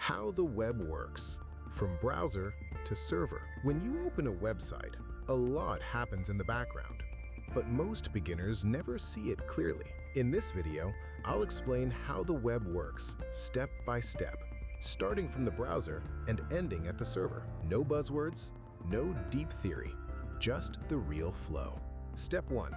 How the web works, from browser to server. When you open a website, a lot happens in the background, but most beginners never see it clearly. In this video, I'll explain how the web works, step by step, starting from the browser and ending at the server. No buzzwords, no deep theory, just the real flow. Step 1.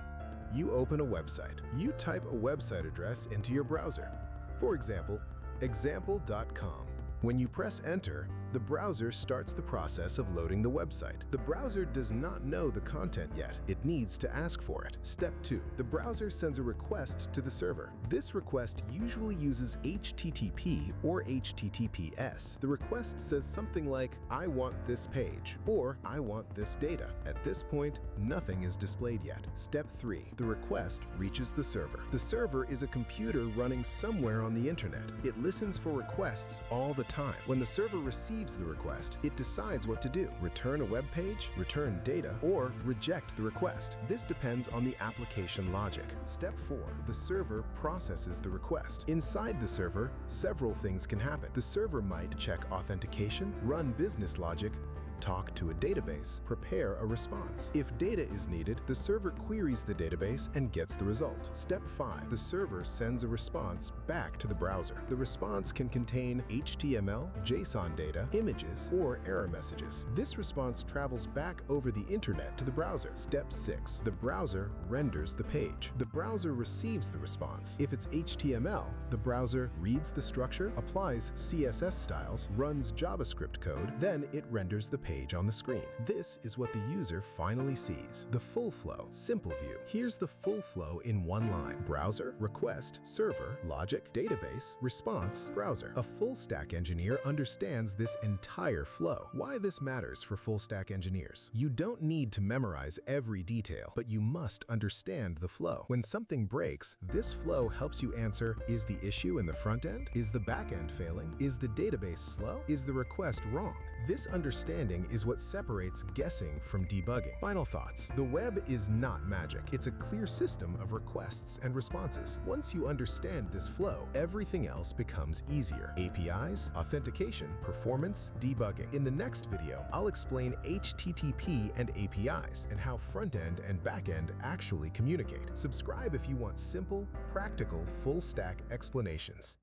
You open a website. You type a website address into your browser. For example, example.com. When you press enter, the browser starts the process of loading the website. The browser does not know the content yet. It needs to ask for it. Step 2. The browser sends a request to the server. This request usually uses HTTP or HTTPS. The request says something like, "I want this page," or "I want this data." At this point, nothing is displayed yet. Step 3. The request reaches the server. The server is a computer running somewhere on the internet. It listens for requests all the time. When the server receives the request, it decides what to do: return a web page, return data, or reject the request. This depends on the application logic. Step 4. The server processes the request. Inside the server, several things can happen. The server might check authentication, run business logic, talk to a database, prepare a response. If data is needed, the server queries the database and gets the result. Step 5. The server sends a response back to the browser. The response can contain HTML, JSON data, images, or error messages. This response travels back over the internet to the browser. Step 6. The browser renders the page. The browser receives the response. If it's HTML, the browser reads the structure, applies CSS styles, runs JavaScript code, then it renders the page on the screen. This is what the user finally sees. The full flow, simple view. Here's the full flow in one line: browser, request, server, logic, database, response, browser. A full stack engineer understands this entire flow. Why this matters for full stack engineers? You don't need to memorize every detail, but you must understand the flow. When something breaks, this flow helps you answer: is the issue in the front end? Is the back end failing? Is the database slow? Is the request wrong? This understanding is what separates guessing from debugging. Final thoughts. The web is not magic. It's a clear system of requests and responses. Once you understand this flow, everything else becomes easier. APIs, authentication, performance, debugging. In the next video, I'll explain HTTP and APIs and how front-end and back-end actually communicate. Subscribe if you want simple, practical, full-stack explanations.